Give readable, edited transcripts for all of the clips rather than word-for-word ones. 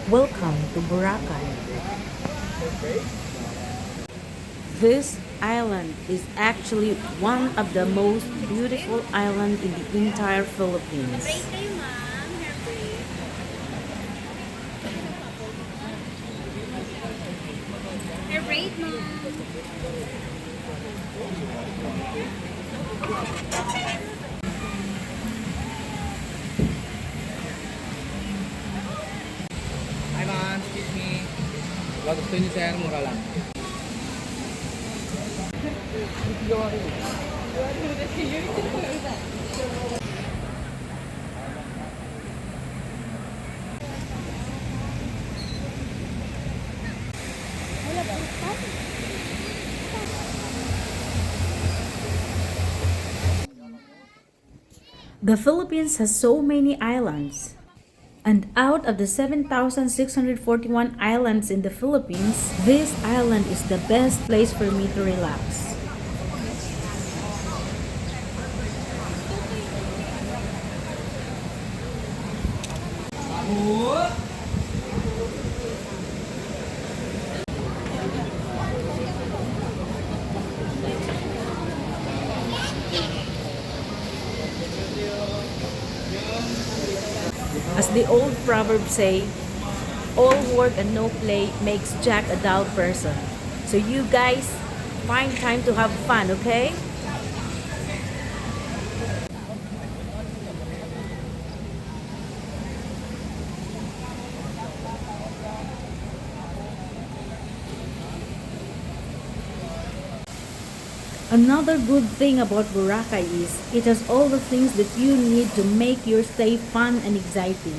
Welcome to Boracay. This island is actually one of the most beautiful islands in the entire Philippines. Rate, ma'am. Hi ma'am, excuse me. Wag gusto niyo sir, mura lang. The Philippines has so many islands. And out of the 7,641 islands in the Philippines, this island is the best place for me to relax. As the old proverb say, all work and no play makes Jack a dull person. So you guys find time to have fun, okay? Another good thing about Boracay is it has all the things that you need to make your stay fun and exciting.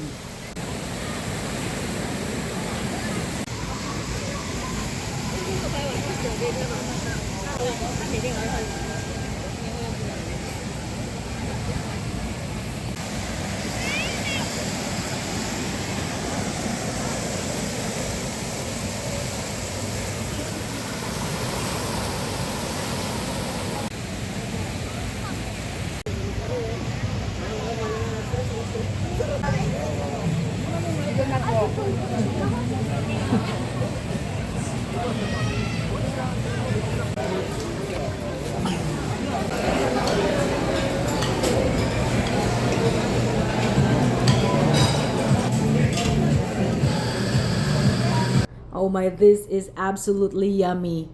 Oh my, this is absolutely yummy.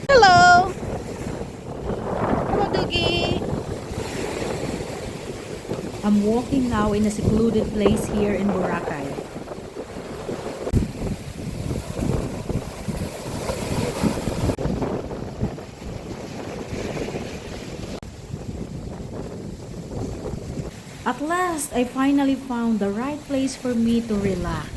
Hello! Hello, Doogie! I'm walking now in a secluded place here in Boracay. At last, I finally found the right place for me to relax.